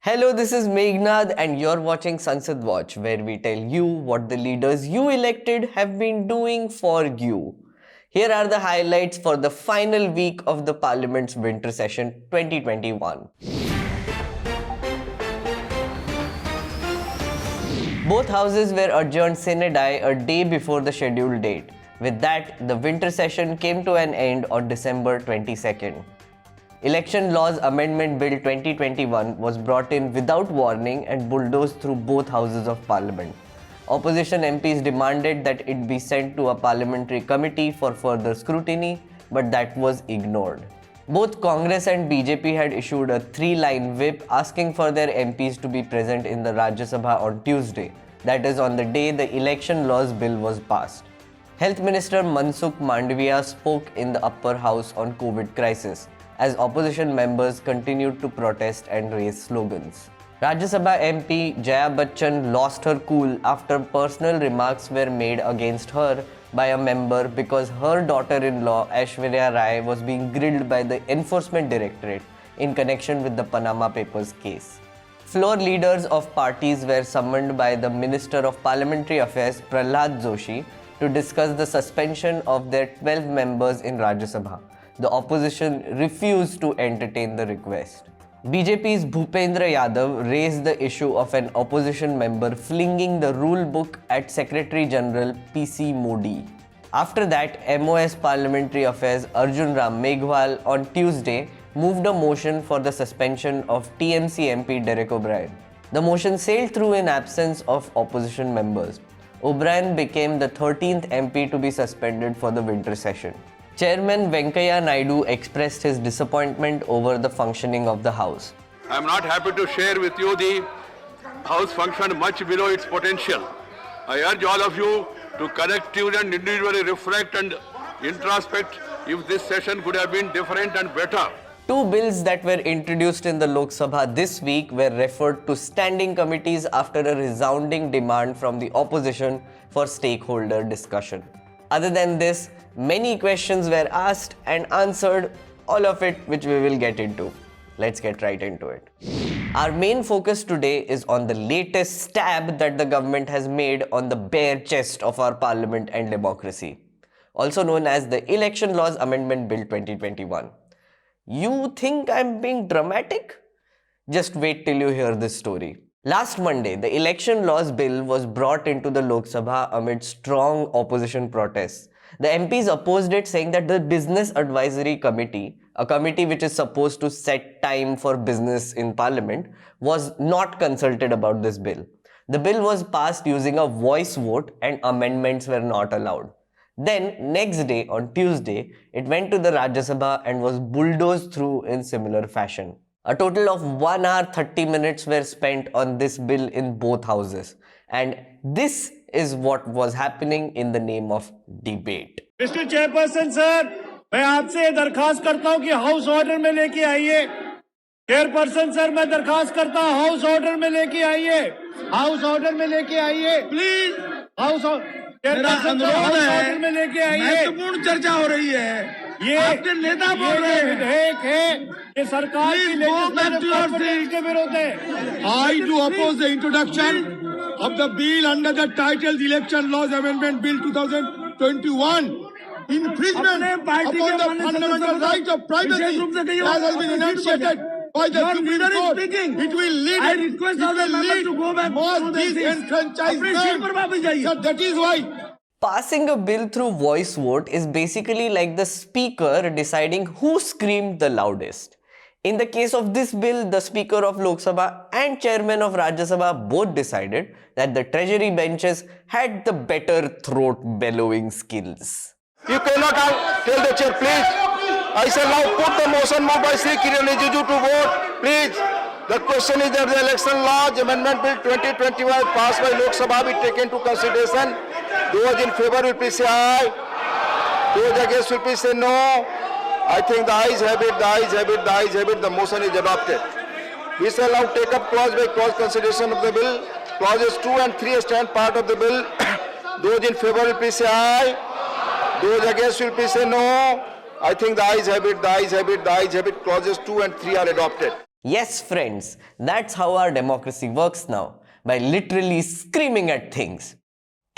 Hello, this is Meghnad and you're watching Sansad Watch, where we tell you what the leaders you elected have been doing for you. Here are the highlights for the final week of the Parliament's winter session 2021. Both houses were adjourned sine die a day before the scheduled date. With that, the winter session came to an end on December 22nd. Election Laws Amendment Bill 2021 was brought in without warning and bulldozed through both houses of parliament. Opposition MPs demanded that it be sent to a parliamentary committee for further scrutiny, but that was ignored. Both Congress and BJP had issued a 3-line whip asking for their MPs to be present in the Rajya Sabha on Tuesday, that is on the day the Election Laws Bill was passed. Health Minister Mansukh Mandavia spoke in the upper house on COVID crisis, as opposition members continued to protest and raise slogans. Rajya Sabha MP Jaya Bachchan lost her cool after personal remarks were made against her by a member because her daughter-in-law Aishwarya Rai was being grilled by the Enforcement Directorate in connection with the Panama Papers case. Floor leaders of parties were summoned by the Minister of Parliamentary Affairs Prahlad Joshi to discuss the suspension of their 12 members in Rajya Sabha. The opposition refused to entertain the request. BJP's Bhupendra Yadav raised the issue of an opposition member flinging the rule book at Secretary General PC Modi. After that, MOS Parliamentary Affairs Arjun Ram Meghwal on Tuesday moved a motion for the suspension of TMC MP Derek O'Brien. The motion sailed through in absence of opposition members. O'Brien became the 13th MP to be suspended for the winter session. Chairman Venkaiah Naidu expressed his disappointment over the functioning of the House. I am not happy to share with you the House functioned much below its potential. I urge all of you to collectively and individually reflect and introspect if this session could have been different and better. Two bills that were introduced in the Lok Sabha this week were referred to standing committees after a resounding demand from the opposition for stakeholder discussion. Other than this, many questions were asked and answered, all of it which we will get into. Let's get right into it. Our main focus today is on the latest stab that the government has made on the bare chest of our parliament and democracy, also known as the Election Laws Amendment Bill 2021. You think I'm being dramatic? Just wait till you hear this story. Last Monday, the Election Laws Bill was brought into the Lok Sabha amid strong opposition protests. The MPs opposed it, saying that the Business Advisory Committee, a committee which is supposed to set time for business in Parliament, was not consulted about this bill. The bill was passed using a voice vote and amendments were not allowed. Then, next day, on Tuesday, it went to the Rajya Sabha and was bulldozed through in similar fashion. A total of 1 hour 30 minutes were spent on this bill in both houses. And this is what was happening in the name of debate. Mr. Chairperson sir, मैं आपसे दरखास्त करता हूं कि house order में लेके आइए. Chairperson sir, मैं दरखास्त करता हूं हाउस ऑर्डर में लेके आइए. हाउस ऑर्डर में लेके आइए प्लीज. हाउस ऑर्डर में लेके आइए. महत्वपूर्ण चर्चा हो रही है. ये आपके नेता बोल रहे हैं. विधेयक है, ये सरकार की लेजिस्लेटिव के विरोध है. I do oppose the introduction of the bill under the title the Election Laws Amendment Bill 2021. Infringement upon the fundamental right of privacy as has been enunciated by the Supreme Court. It will lead more disenfranchisement. So that is why Passing a bill through voice vote is basically like the speaker deciding who screamed the loudest. In the case of this bill, the Speaker of Lok Sabha and Chairman of Rajya Sabha both decided that the treasury benches had the better throat bellowing skills. You cannot tell the chair, please. I shall now put the motion moved by Sri Kiran Rijiju to vote, please. The question is that the Election Laws Amendment Bill 2021 passed by Lok Sabha be taken to consideration. Those in favor will please say aye. Those against will please say no. I think the ayes have it, the ayes have it, the ayes have it. The motion is adopted. We shall now take up clause by clause consideration of the bill. Clauses 2 and 3 stand part of the bill. Those in favor will please say aye. Those against will please say no. I think the ayes have it, the ayes have it, the ayes have it. Clauses 2 and 3 are adopted. Yes, friends, that's how our democracy works now, by literally screaming at things.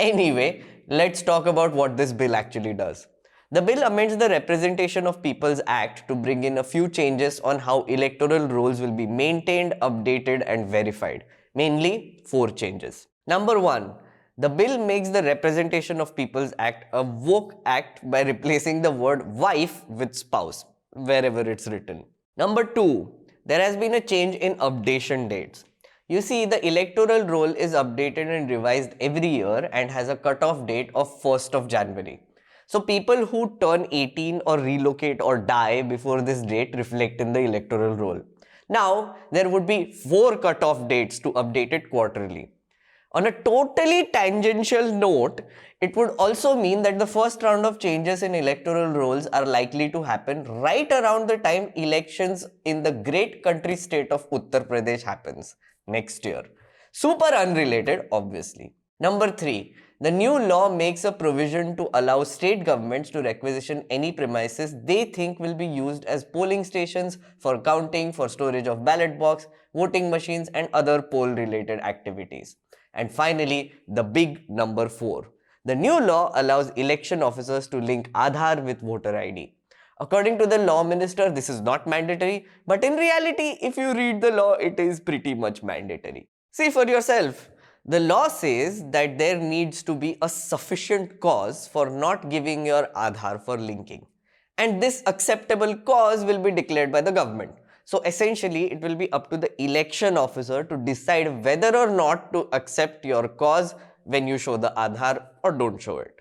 Anyway, let's talk about what this bill actually does. The bill amends the Representation of People's Act to bring in a few changes on how electoral rolls will be maintained, updated, and verified. Mainly 4 changes. Number 1. The bill makes the Representation of People's Act a woke act by replacing the word wife with spouse, wherever it's written. Number 2. There has been a change in updation dates. You see, the electoral roll is updated and revised every year and has a cutoff date of 1st of January. So people who turn 18 or relocate or die before this date reflect in the electoral roll. Now, there would be 4 cutoff dates to update it quarterly. On a totally tangential note, it would also mean that the first round of changes in electoral rolls are likely to happen right around the time elections in the great country state of Uttar Pradesh happens next year. Super unrelated, obviously. Number 3. The new law makes a provision to allow state governments to requisition any premises they think will be used as polling stations for counting, for storage of ballot box, voting machines, and other poll-related activities. And finally, the big number 4. The new law allows election officers to link Aadhaar with voter ID. According to the law minister, this is not mandatory, but in reality, if you read the law, it is pretty much mandatory. See for yourself. The law says that there needs to be a sufficient cause for not giving your Aadhaar for linking. And this acceptable cause will be declared by the government. So essentially, it will be up to the election officer to decide whether or not to accept your cause when you show the Aadhaar or don't show it.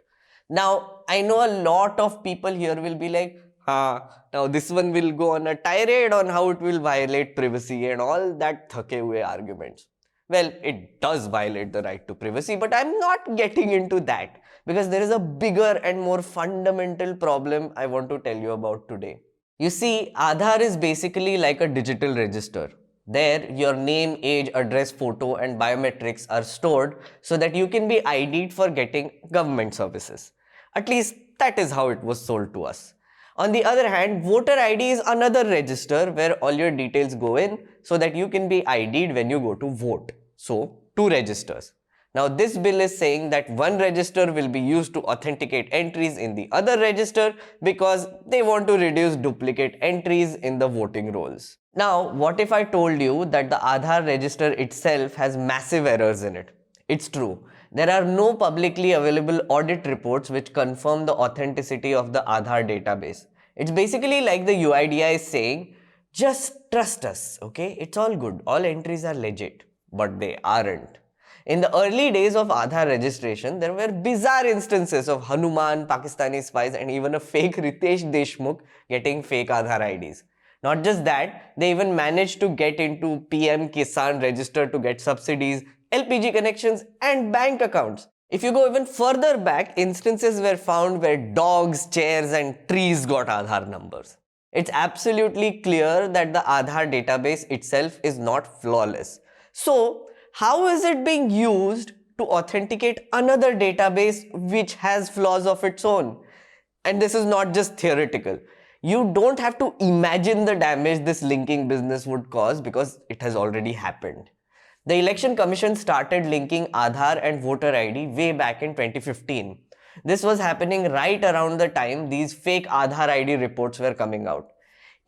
Now, I know a lot of people here will be like, now this one will go on a tirade on how it will violate privacy and all that thake hue arguments. Well, it does violate the right to privacy, but I'm not getting into that because there is a bigger and more fundamental problem I want to tell you about today. You see, Aadhaar is basically like a digital register. There, your name, age, address, photo, and biometrics are stored so that you can be ID'd for getting government services. At least that is how it was sold to us. On the other hand, voter ID is another register where all your details go in so that you can be ID'd when you go to vote. So, 2 registers. Now, this bill is saying that one register will be used to authenticate entries in the other register because they want to reduce duplicate entries in the voting rolls. Now, what if I told you that the Aadhaar register itself has massive errors in it? It's true. There are no publicly available audit reports which confirm the authenticity of the Aadhaar database. It's basically like the UIDAI is saying, just trust us, okay? It's all good. All entries are legit. But they aren't. In the early days of Aadhaar registration, there were bizarre instances of Hanuman, Pakistani spies, and even a fake Ritesh Deshmukh getting fake Aadhaar IDs. Not just that, they even managed to get into PM Kisan register to get subsidies, LPG connections, and bank accounts. If you go even further back, instances were found where dogs, chairs, and trees got Aadhaar numbers. It's absolutely clear that the Aadhaar database itself is not flawless. So, how is it being used to authenticate another database which has flaws of its own? And this is not just theoretical. You don't have to imagine the damage this linking business would cause because it has already happened. The Election Commission started linking Aadhaar and voter ID way back in 2015. This was happening right around the time these fake Aadhaar ID reports were coming out.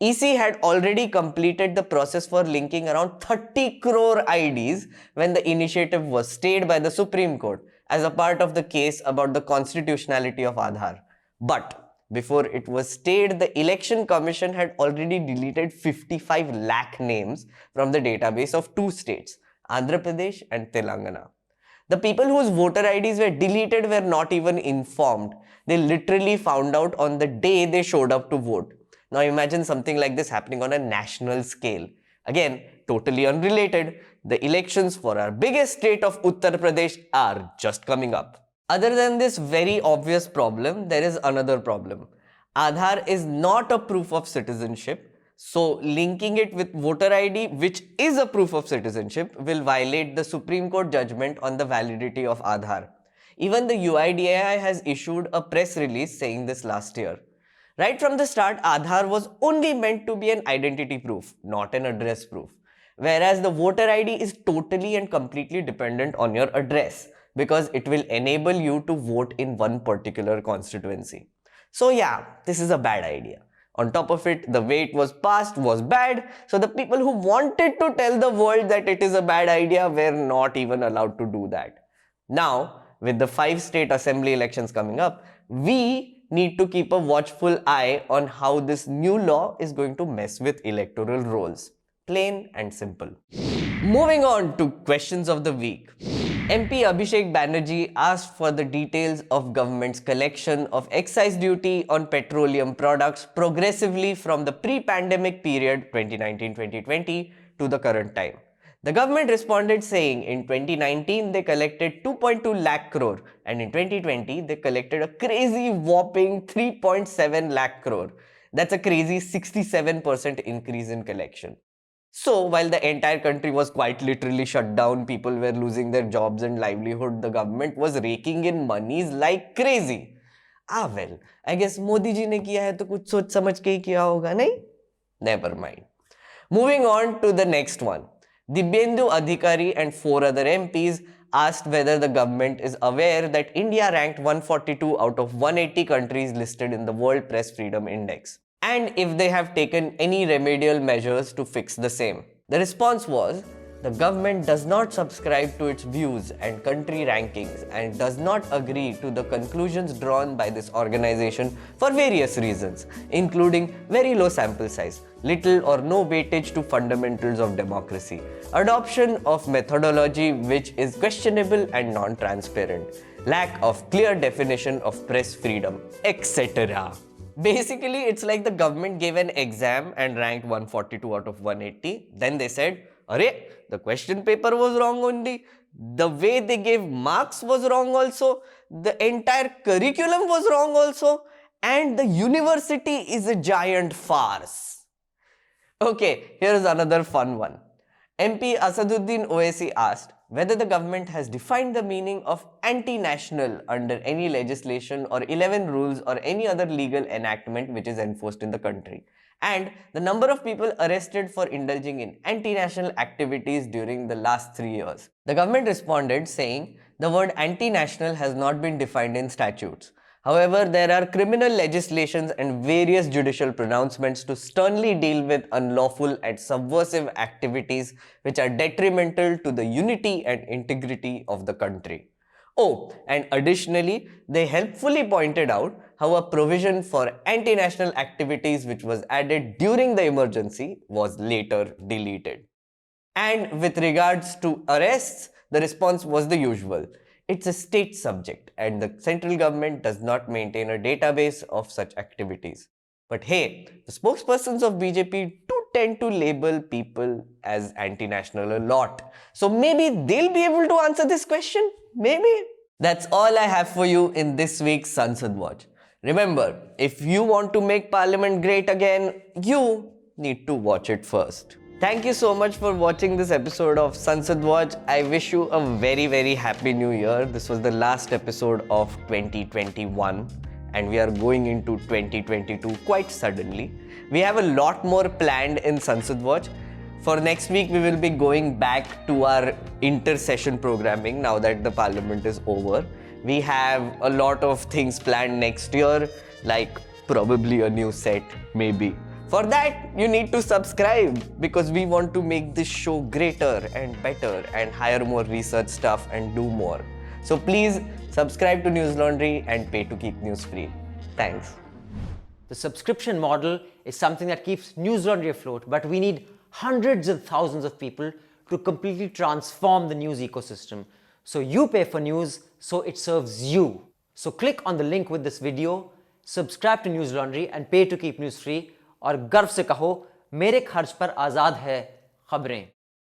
EC had already completed the process for linking around 30 crore IDs when the initiative was stayed by the Supreme Court as a part of the case about the constitutionality of Aadhaar. But before it was stayed, the Election Commission had already deleted 55 lakh names from the database of 2 states, Andhra Pradesh and Telangana. The people whose voter IDs were deleted were not even informed. They literally found out on the day they showed up to vote. Now imagine something like this happening on a national scale. Again, totally unrelated, the elections for our biggest state of Uttar Pradesh are just coming up. Other than this very obvious problem, there is another problem. Aadhaar is not a proof of citizenship, so linking it with voter ID, which is a proof of citizenship, will violate the Supreme Court judgment on the validity of Aadhaar. Even the UIDAI has issued a press release saying this last year. Right from the start, Aadhaar was only meant to be an identity proof, not an address proof. Whereas the voter ID is totally and completely dependent on your address because it will enable you to vote in one particular constituency. So yeah, this is a bad idea. On top of it, the way it was passed was bad, so the people who wanted to tell the world that it is a bad idea were not even allowed to do that. Now, with the 5 state assembly elections coming up, we need to keep a watchful eye on how this new law is going to mess with electoral rolls. Plain and simple. Moving on to questions of the week. MP Abhishek Banerjee asked for the details of government's collection of excise duty on petroleum products progressively from the pre-pandemic period 2019-2020 to the current time. The government responded saying in 2019 they collected 2.2 lakh crore and in 2020 they collected a crazy whopping 3.7 lakh crore. That's a crazy 67% increase in collection. So, while the entire country was quite literally shut down, people were losing their jobs and livelihood, the government was raking in monies like crazy. Ah well, I guess Modi ji ne kiya hai to kuch soch samajh ke hi kiya hoga, nahi? Never mind. Moving on to the next one. Dibyendu Adhikari and 4 other MPs asked whether the government is aware that India ranked 142 out of 180 countries listed in the World Press Freedom Index, and if they have taken any remedial measures to fix the same. The response was, the government does not subscribe to its views and country rankings and does not agree to the conclusions drawn by this organization for various reasons, including very low sample size, little or no weightage to fundamentals of democracy, adoption of methodology which is questionable and non-transparent, lack of clear definition of press freedom, etc. Basically, it's like the government gave an exam and ranked 142 out of 180. Then they said, Arey, the question paper was wrong only. The way they gave marks was wrong also. The entire curriculum was wrong also. And the university is a giant farce. Okay, here's another fun one. MP Asaduddin Owaisi asked whether the government has defined the meaning of anti-national under any legislation or 11 rules or any other legal enactment which is enforced in the country, and the number of people arrested for indulging in anti-national activities during the last 3 years. The government responded saying the word anti-national has not been defined in statutes. However, there are criminal legislations and various judicial pronouncements to sternly deal with unlawful and subversive activities which are detrimental to the unity and integrity of the country. Oh, and additionally, they helpfully pointed out how a provision for anti-national activities which was added during the emergency was later deleted. And with regards to arrests, the response was the usual. It's a state subject and the central government does not maintain a database of such activities. But hey, the spokespersons of BJP do tend to label people as anti-national a lot. So maybe they'll be able to answer this question? Maybe. That's all I have for you in this week's Sansad Watch. Remember, if you want to make Parliament great again, you need to watch it first. Thank you so much for watching this episode of Sansad Watch. I wish you a very, very happy new year. This was the last episode of 2021 and we are going into 2022 quite suddenly. We have a lot more planned in Sansad Watch. For next week, we will be going back to our inter-session programming now that the Parliament is over. We have a lot of things planned next year, like probably a new set, maybe. For that, you need to subscribe because we want to make this show greater and better and hire more research stuff and do more. So please subscribe to News Laundry and pay to keep news free. Thanks. The subscription model is something that keeps News Laundry afloat, but we need hundreds of thousands of people to completely transform the news ecosystem. So you pay for news, so it serves you. So click on the link with this video, subscribe to News Laundry and pay to keep news free. और गर्व से कहो मेरे खर्च पर आज़ाद है खबरें।